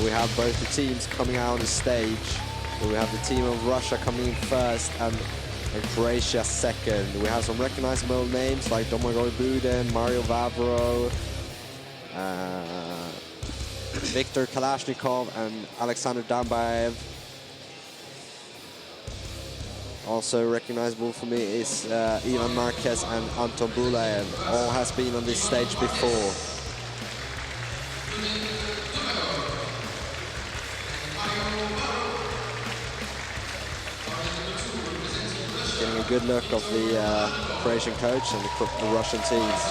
Here we have both the teams coming out on the stage. Here we have the team of Russia coming in first and Croatia second. We have some recognizable names like Domagoj Buden, Mario Vavro, Viktor Kalashnikov and Alexander Dambaev. Also recognizable for me is Ivan Marquez and Anton Bulaev. All has been on this stage before. Getting a good look of the Croatian coach and the Russian teams.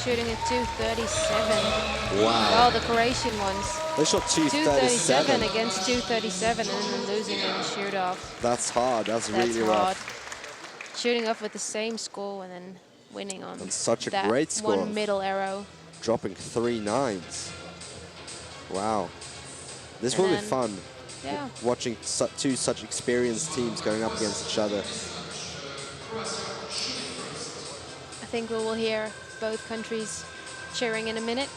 Shooting at 237. Wow. Oh, the Croatian ones. They shot 237 against 237 and then losing in the shoot-off. That's hard. That's really hard. rough. Shooting off with the same score and then winning on and such a that great score. one middle arrow. Dropping 3 9s. Wow. This will be fun. Yeah. Watching two such experienced teams going up against each other. I think we will hear both countries cheering in a minute.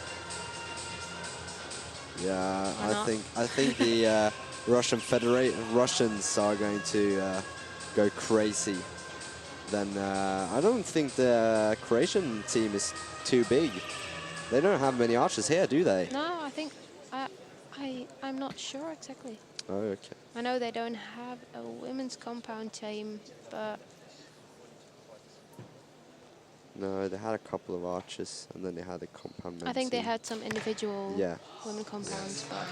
Yeah, I think the Russians are going to go crazy. Then I don't think the Croatian team is too big. They don't have many archers here, do they? No, I think I'm not sure exactly. Oh, okay. I know they don't have a women's compound team, but no, they had a couple of archers, and then they had a compound. I think they had some individual women compounds, but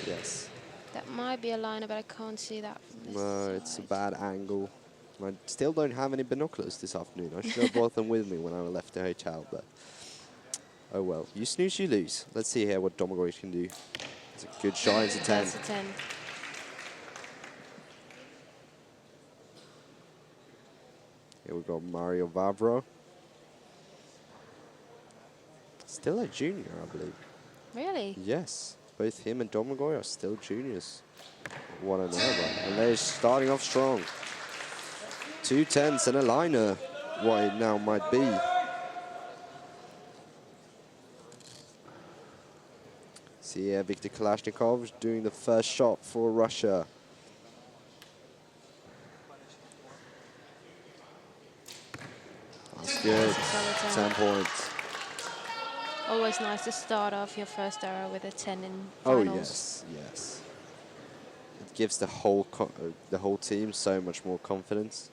yes, that might be a liner, but I can't see that from this No, it's a side. bad angle. I still don't have any binoculars this afternoon. I should have brought them with me when I left the hotel, but oh well. You snooze, you lose. Let's see here what Domagoj can do. It's a good shot. It's a 10. That's a 10. Here we go, Mario Vavro. Still a junior, I believe. Really? Yes. Both him and Domagoj are still juniors. What an error. And they're starting off strong. 2 10s and a liner, what it now might be. See here, Viktor Kalashnikov doing the first shot for Russia. That's good. 10 points. Always nice to start off your first arrow with a 10 in Oh finals. yes, yes. It gives the whole team so much more confidence.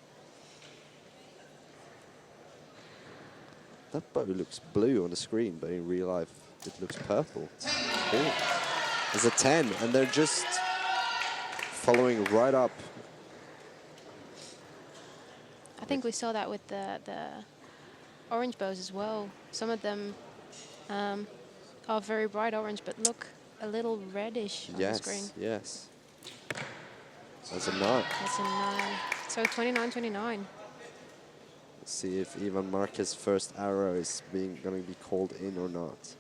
That bow looks blue on the screen, but in real life it looks purple. Cool. There's a 10, and they're just following right up. I think we saw that with the orange bows as well. Some of them are very bright orange, but look a little reddish on the screen. Yes, yes. That's a 9. That's a 9. So 29-29. Let's see if Ivan Marquez's first arrow is going to be called in or not.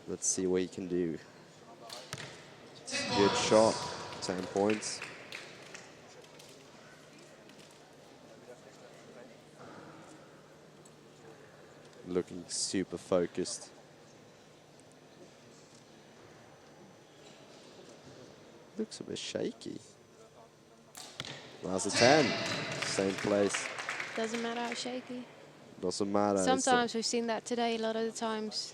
Let's see what he can do. Good shot, 10 points. Looking super focused. Looks a bit shaky. That's a 10. Same place. Doesn't matter how shaky. Doesn't matter. Sometimes we've seen that today, a lot of the times.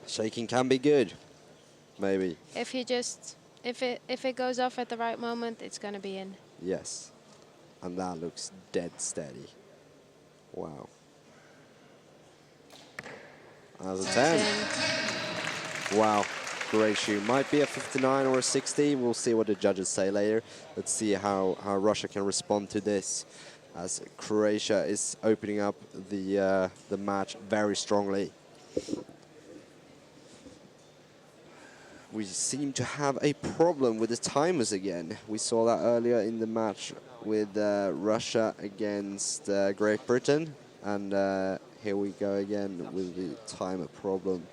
Shaking can be good, maybe. If you just, if it goes off at the right moment, it's gonna be in. Yes. And that looks dead steady. Wow. That's a 10. Wow. Great shoot. Might be a 59 or a 60. We'll see what the judges say later. Let's see how Russia can respond to this, as Croatia is opening up the match very strongly. We seem to have a problem with the timers again. We saw that earlier in the match with Russia against Great Britain, and here we go again with the timer problem.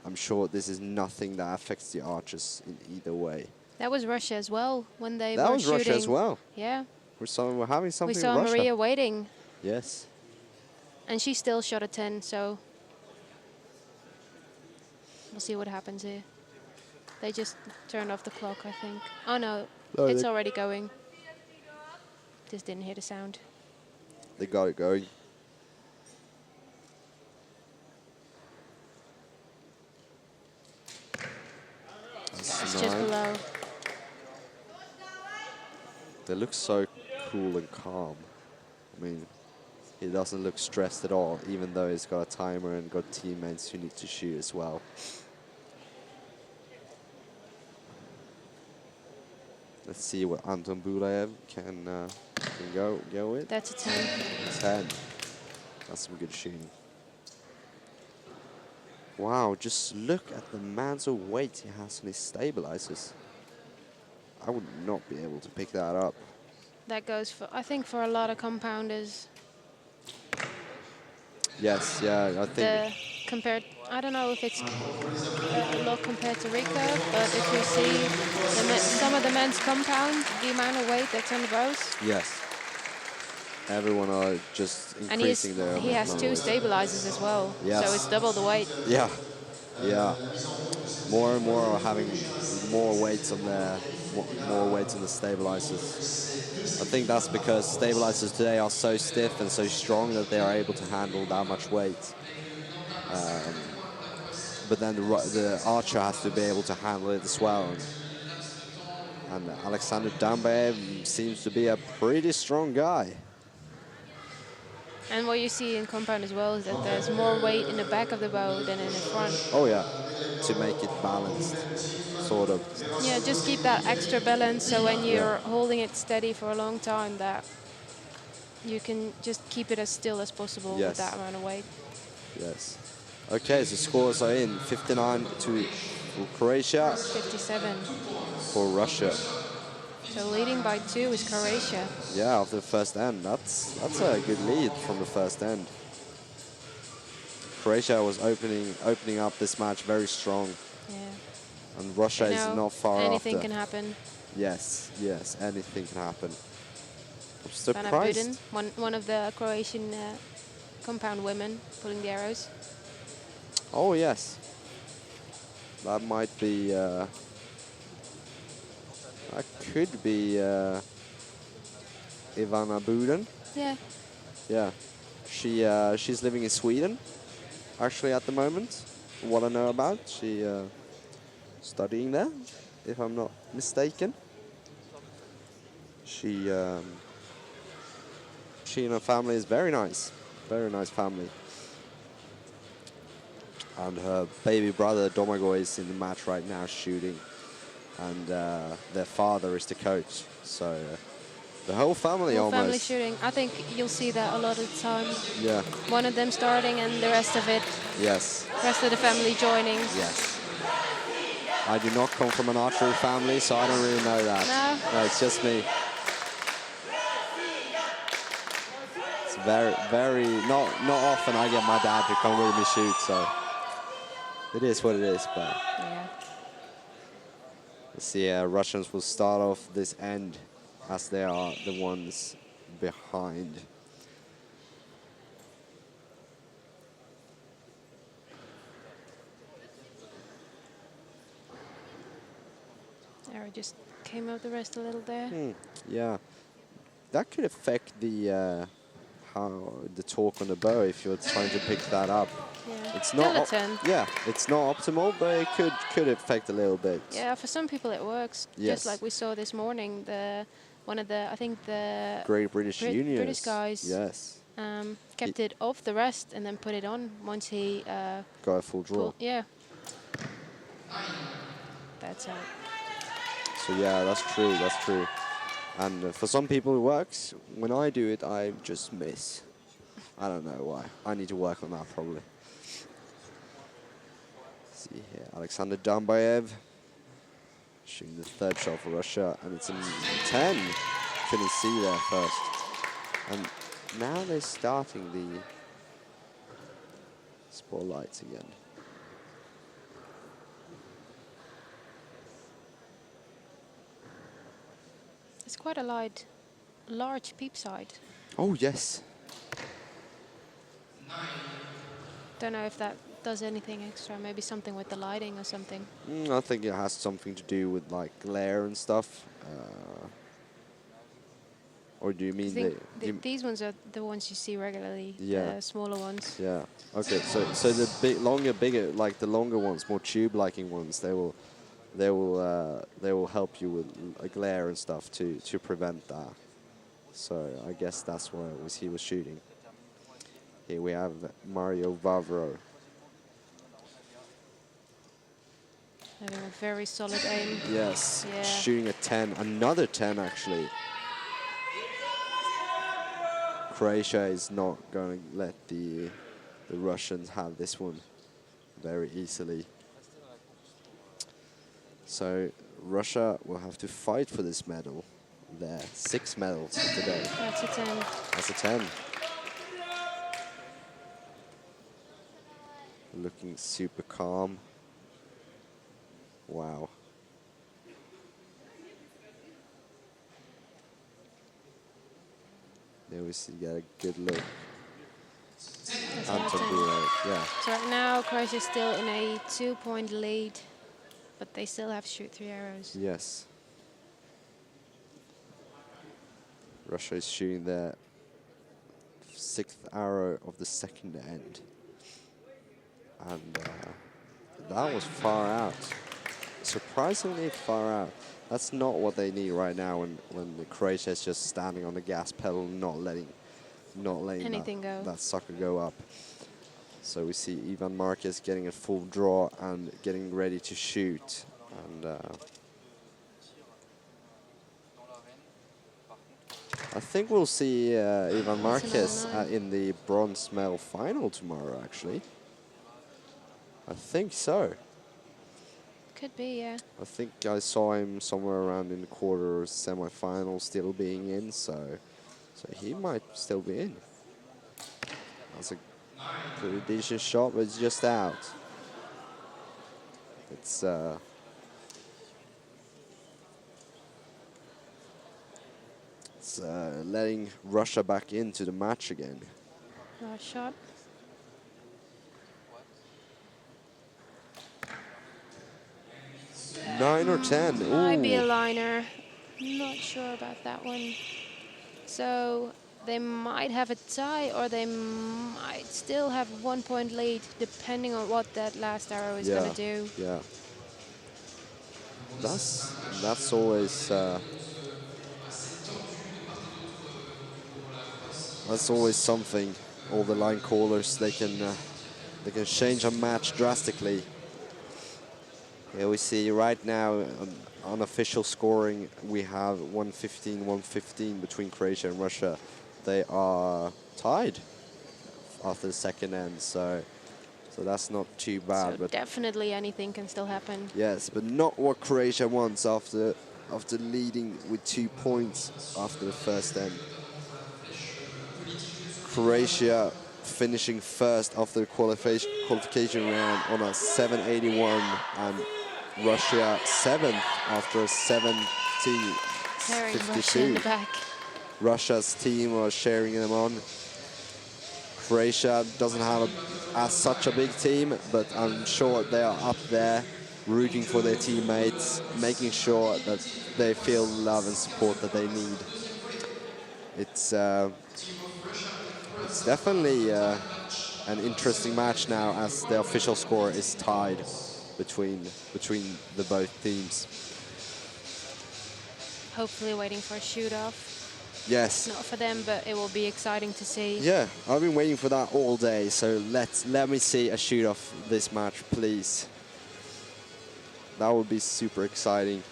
I'm sure this is nothing that affects the archers in either way. That was Russia as well when they that were was shooting. Russia as well. Yeah, We're having We something saw in Russia. Maria waiting, Yes. and she still shot a 10, so we'll see what happens here. They just turned off the clock, I think. Oh no, No, it's already going. Just didn't hear the sound. They got it going. It's just below. They look so cool and calm. I mean, he doesn't look stressed at all, even though he's got a timer and got teammates who need to shoot as well. Let's see what Anton Bulaev can go with. That's a 10. 10. That's some good shooting. Wow, just look at the amount of weight he has on his stabilizers. I would not be able to pick that up. That goes for, I think, for a lot of compounders. Yes, yeah, I think. Compared, I don't know if it's a lot compared to recurve, but if you see some of the men's compound, the amount of weight that's on the bows. Yes. Everyone are just increasing their. And he has 2 stabilizers as well, yes. so it's double the weight. Yeah, yeah. More and more are having more weights on the stabilizers. I think that's because stabilizers today are so stiff and so strong that they are able to handle that much weight. But then the archer has to be able to handle it as well. And Alexander Dambaev seems to be a pretty strong guy. And what you see in compound as well is that there's more weight in the back of the bow than in the front. Oh yeah, to make it balanced, sort of. Yeah, just keep that extra balance so when you're holding it steady for a long time that you can just keep it as still as possible with that amount of weight. Yes. Okay, so scores are in 59 to Croatia. 57 for Russia. So leading by 2 is Croatia. Yeah, after the first end. That's a good lead from the first end. Croatia was opening up this match very strong. Yeah. And Russia is not far anything after. Can happen. Yes, yes, anything can happen. I'm surprised. Buden, one of the Croatian compound women pulling the arrows. Oh yes. That might be that could be Ivana Buden. Yeah. Yeah. She's living in Sweden actually at the moment. What I know about, she studying there, if I'm not mistaken. She and her family is very nice family. And her baby brother Domagoj is in the match right now shooting, and their father is the coach. So the whole family almost. Family shooting. I think you'll see that a lot of the time. Yeah. One of them starting and the rest of it. Yes. Rest of the family joining. Yes. I do not come from an archery family, so I don't really know that. No, it's just me. It's very not often I get my dad to come with me shoot, so it is what it is. But yeah. Let's see. Russians will start off this end as they are the ones behind. Arrow just came out the rest a little there. Yeah, that could affect the torque on the bow if you're trying to pick that up. Yeah. It's not. Yeah, it's not optimal, but it could affect a little bit. Yeah, for some people it works. Yes. Just like we saw this morning, one of the Great British Juniors. British guys. Yes. Kept it off the rest and then put it on once he got a full draw. Yeah. That's how. So yeah, that's true. That's true. And for some people it works. When I do it, I just miss. I don't know why. I need to work on that probably. Let's see here, Alexander Dambaev shooting the third shot for Russia, and it's a 10. Couldn't see there first. And now they're starting the spotlights again. It's quite a light large peep sight. Oh, yes. Don't know if that does anything extra. Maybe something with the lighting or something. I think it has something to do with like glare and stuff. Or do you mean These ones are the ones you see regularly, Yeah. the smaller ones. Yeah. Okay. So the bigger, like the longer ones, more tube-liking ones, they will help you with a glare and stuff to prevent that. So I guess that's what he was shooting. Here we have Mario Vavro. Having a very solid aim. Yes, Yeah. shooting a 10, another 10 actually. Croatia is not going to let the Russians have this one very easily. So Russia will have to fight for this medal. There, 6 medals today. That's a 10. That's a 10. Looking super calm. Wow. There we see, get a good look. Anton Bulaev, yeah. So right now Croatia is still in a 2-point lead, but they still have to shoot 3 arrows. Yes. Russia is shooting their 6th arrow of the second end. And that was far out. Surprisingly far out. That's not what they need right now when the Croatia is just standing on the gas pedal and not letting Anything go. that sucker go up. So we see Ivan Marquez getting a full draw and getting ready to shoot. And I think we'll see Ivan Marquez in the bronze medal final tomorrow, actually. I think so. Could be, yeah. I think I saw him somewhere around in the quarter or semi-final still being in, so he might still be in. That's a pretty decent shot, but it's just out. It's letting Russia back into the match again. Last shot. Nine or 10. Might be a Ooh. liner. Not sure about that one. So they might have a tie, or they might still have 1-point lead, depending on what that last arrow is going to do. Yeah. That's always something. All the line callers, they can change a match drastically. Here we see right now unofficial scoring. We have 115 between Croatia and Russia. They are tied after the second end, so that's not too bad. So but definitely anything can still happen. yes, but not what Croatia wants after leading with 2 points after the first end. Croatia finishing first after the qualification round on a 781, and Russia 7th after a Carrying Russia in the 70-52. back. Russia's team was sharing them on. Croatia doesn't have such a big team, but I'm sure they are up there rooting for their teammates, making sure that they feel the love and support that they need. It's definitely an interesting match now, as the official score is tied between the both teams. Hopefully waiting for a shoot-off. Yes. Not for them, but it will be exciting to see. Yeah, I've been waiting for that all day, so let me see a shoot-off this match, please. That would be super exciting.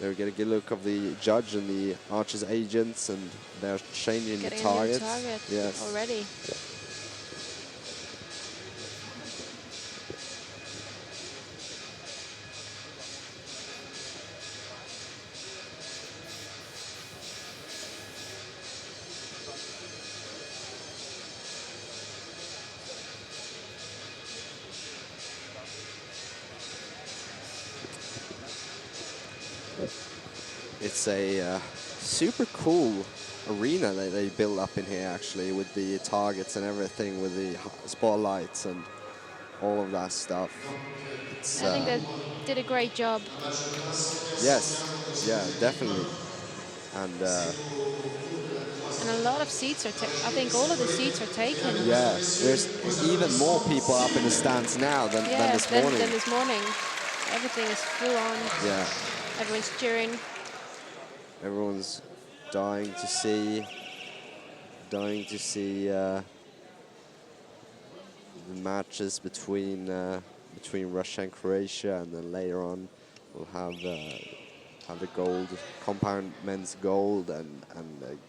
There we get a good look of the judge and the Archer's agents, and they're changing the targets. Yes. Already. it's a super cool arena that they build up in here, actually, with the targets and everything, with the spotlights and all of that stuff. It's, I think they did a great job. yes, yeah, definitely. And a lot of seats are I think all of the seats are taken. yeah, there's even more people up in the stands now than this morning. Than this morning. Everything is full on. Yeah. Everyone's cheering. Everyone's dying to see the matches between Russia and Croatia, and then later on we'll have the gold compound men's gold and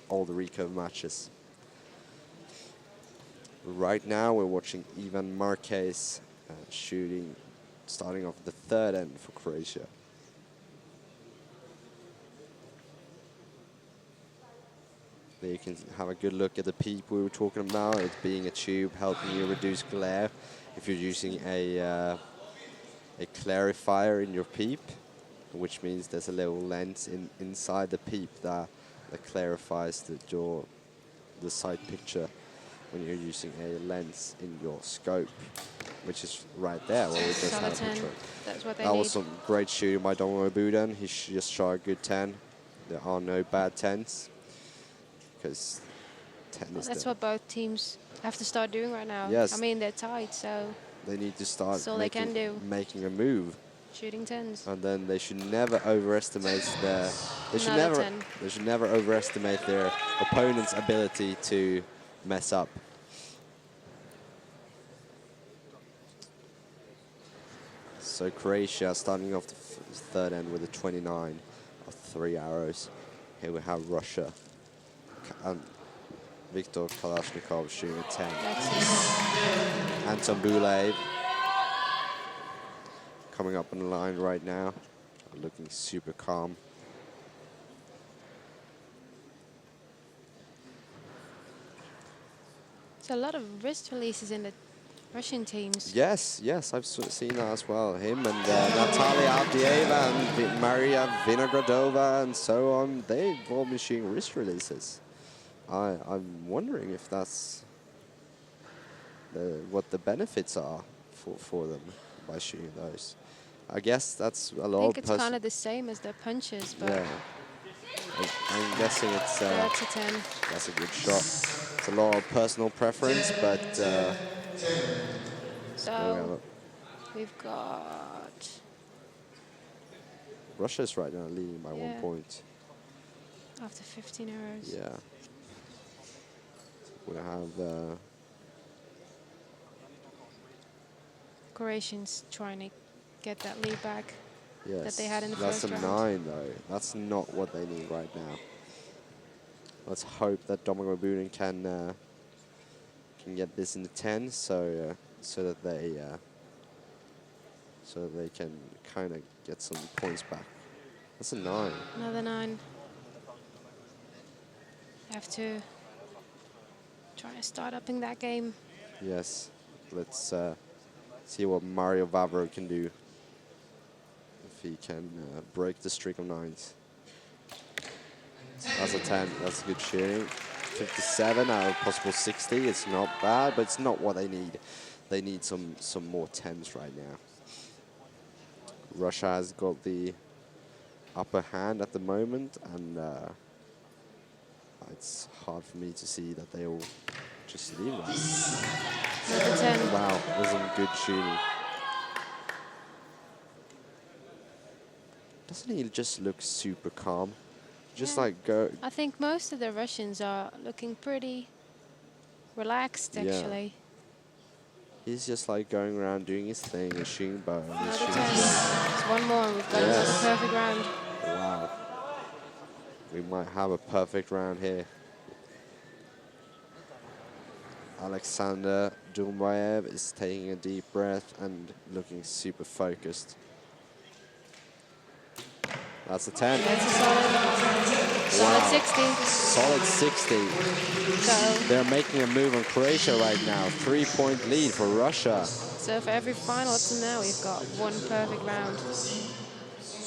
all the recurve matches. Right now we're watching Ivan Marquez shooting, starting off the third end for Croatia. There you can have a good look at the peep we were talking about. It being a tube helping you reduce glare if you're using a clarifier in your peep, which means there's a little lens inside the peep that clarifies the side picture when you're using a lens in your scope, which is right there where we just had a picture. That's what they That need. was some great shooting by Domagoj Buden. He just shot a good 10. There are no bad 10s. Because 10 is that's what both teams have to start doing right now. Yes. I mean, they're tied, so they need to start they can do. making a move. Shooting 10s. And then they should never overestimate they should never overestimate their opponent's ability to mess up. So Croatia starting off the third end with a 29 of 3 arrows. Here we have Russia. And Viktor Kalashnikov shooting a 10. Anton Bulaev coming up on the line right now, looking super calm. There's a lot of wrist releases in the Russian teams. Yes, I've seen that as well. Him and Natalia Avdieva and Maria Vinogradova and so on, they've all been shooting wrist releases. I'm wondering if that's what the benefits are for them by shooting those. I guess that's a lot. I think it's kind of the same as the punches, but yeah. I'm guessing it's. That's a 10. That's a good shot. It's a lot of personal preference, but. So we've got. Russia's right now leading by 1 point. After 15 arrows. Yeah. We have Croatians trying to get that lead back that they had in the that's first round. That's a 9, though. That's not what they need right now. Let's hope that Domagoj Buden can get this in the 10, so that they can kind of get some points back. That's a 9. Another 9. Have to try to start upping that game. Yes. Let's see what Mario Vavro can do. If he can break the streak of 9s. That's a 10. That's good shooting. 57 out of possible 60. It's not bad, but it's not what they need. They need some more 10s right now. Russia has got the upper hand at the moment, and it's hard for me to see that they will just leave us. Another 10. Wow, there's some good shooting. Doesn't he just look super calm? Just like go. I think most of the Russians are looking pretty relaxed, actually. He's just like going around doing his thing and shooting bow. Another 10. It's one more and we've got another perfect round. Wow. We might have a perfect round here. Alexander Dambaev is taking a deep breath and looking super focused. That's a 10. That's a solid 60. Solid 60. So they're making a move on Croatia right now. 3-point lead for Russia. So for every final up to now, we've got one perfect round.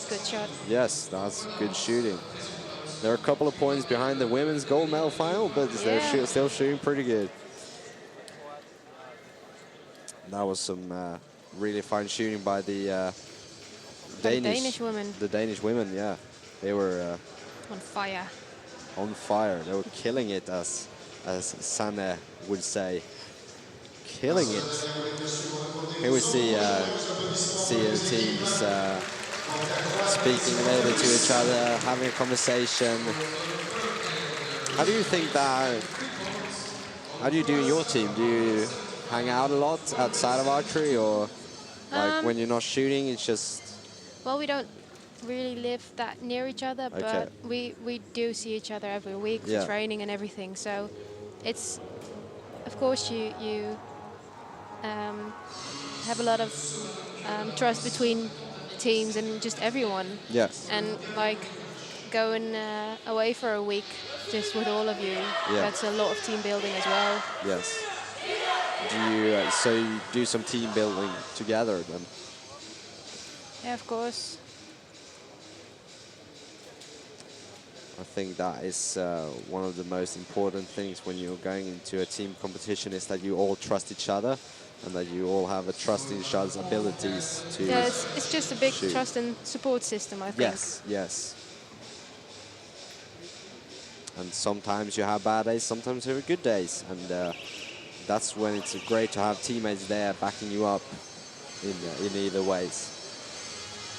It's a good shot. Yes, that's good shooting. They're a couple of points behind the women's gold medal final, but they're still shooting pretty good. That was some really fine shooting by the Danish women. The Danish women, yeah. They were On fire. on fire. They were killing it, as Sanne would say. Killing it. Here we see the teams speaking a little bit to each other, having a conversation. How do you think that? How do you do in your team? Do you hang out a lot outside of archery, or like when you're not shooting, it's just? Well, we don't really live that near each other, but we do see each other every week for training and everything. So it's, of course, you have a lot of trust between teams and just everyone. Yes. And like going away for a week just with all of you, that's a lot of team building as well. Yes. Do you so you do some team building together then? Yeah, of course. I think that is one of the most important things when you're going into a team competition, is that you all trust each other and that you all have a trust in each other's abilities to it's just a big shoot. trust and support system, I think. Yes, yes. And sometimes you have bad days, sometimes you have good days, and that's when it's great to have teammates there backing you up in either ways.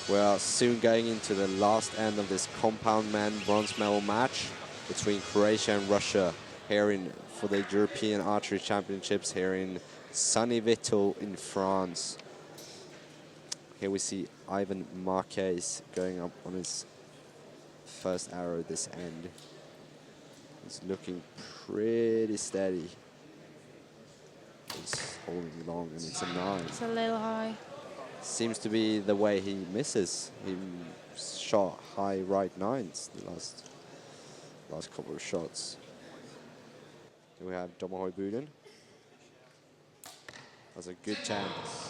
We're soon going into the last end of this compound men bronze medal match between Croatia and Russia here for the European Archery Championships here in sunny Vittel in France. Here we see Ivan Marquez going up on his first arrow this end. He's looking pretty steady. He's holding long, and it's a 9. It's a little high. Seems to be the way he misses. He shot high right 9s the last couple of shots. Here we have Domagoj Buden. That's a good 10.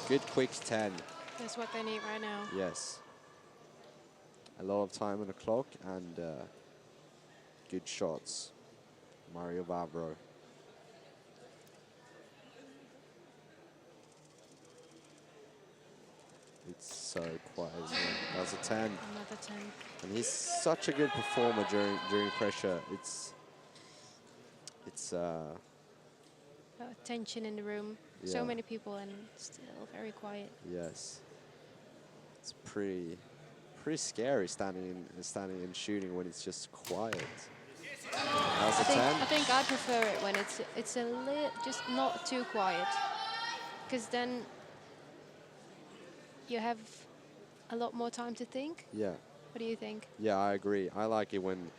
Good quick 10. That's what they need right now. Yes. A lot of time on the clock and good shots. Mario Vavro. It's so quiet. That's a 10. Another 10. And he's such a good performer during pressure. It's tension in the room. So many people and still very quiet. Yes. It's pretty scary standing and shooting when it's just quiet. That's a 10. I think I prefer it when it's a little just not too quiet, because then you have a lot more time to think. Yeah. What do you think? Yeah, I agree. I like it when,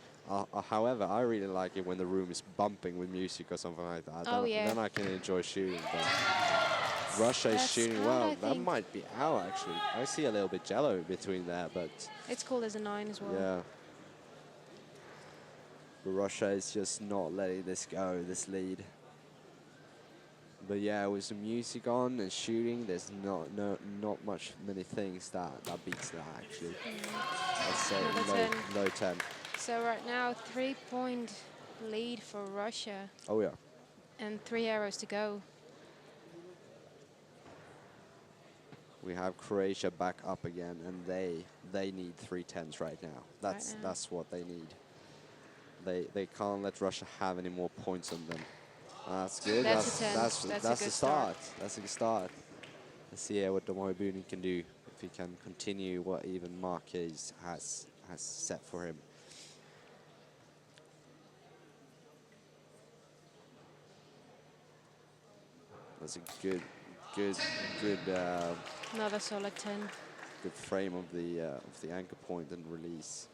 however, I really like it when the room is bumping with music or something like that. Then I can enjoy shooting. But Russia is shooting well. That might be out, actually. I see a little bit jello between there, but... It's called as a 9 as well. Yeah. But Russia is just not letting this go, this lead. But yeah, with some music on and shooting, there's not many things that beats that, actually. I'd say low 10. So right now, 3-point lead for Russia. Oh yeah. And 3 arrows to go. We have Croatia back up again, and they need 3 10s right now. That's what they need. They can't let Russia have any more points on them. That's good. That's a 10. That's a start. That's a good start. Let's see what Domagoj Buden can do, if he can continue what even Marquez has set for him. That's a good. Another solid 10. Good frame of the anchor point and release.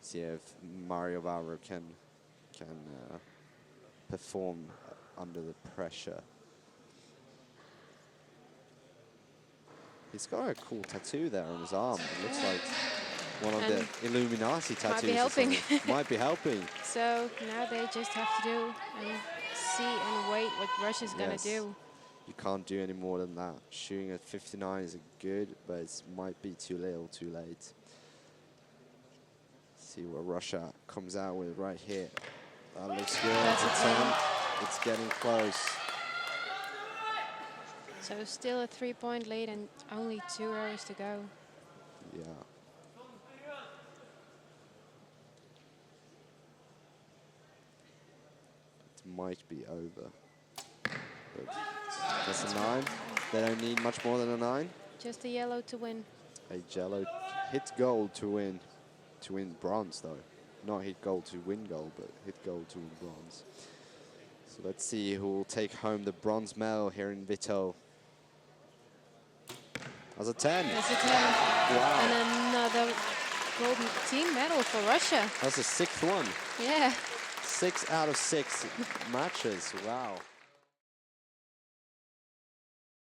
See if Mario Vavro can perform under the pressure. He's got a cool tattoo there on his arm. It looks like one of the Illuminati tattoos. Might be helping. Might be helping. So now they just have to do and see and wait what Russia's gonna do. You can't do any more than that. Shooting at 59 is good, but it might be too little, too late. See what Russia comes out with right here. That looks good. That's It's a 10. It's getting close. So still a 3-point lead and only 2 rows to go. Yeah. It might be over. But that's a 9. They don't need much more than a 9. Just a yellow to win. A jello hit gold to win bronze though. Not hit gold to win gold, but hit gold to win bronze. So let's see who will take home the bronze medal here in Vittel. That's a 10. That's a 10. Wow. And another gold team medal for Russia. That's the 6th one. Yeah. 6 out of 6 matches. Wow.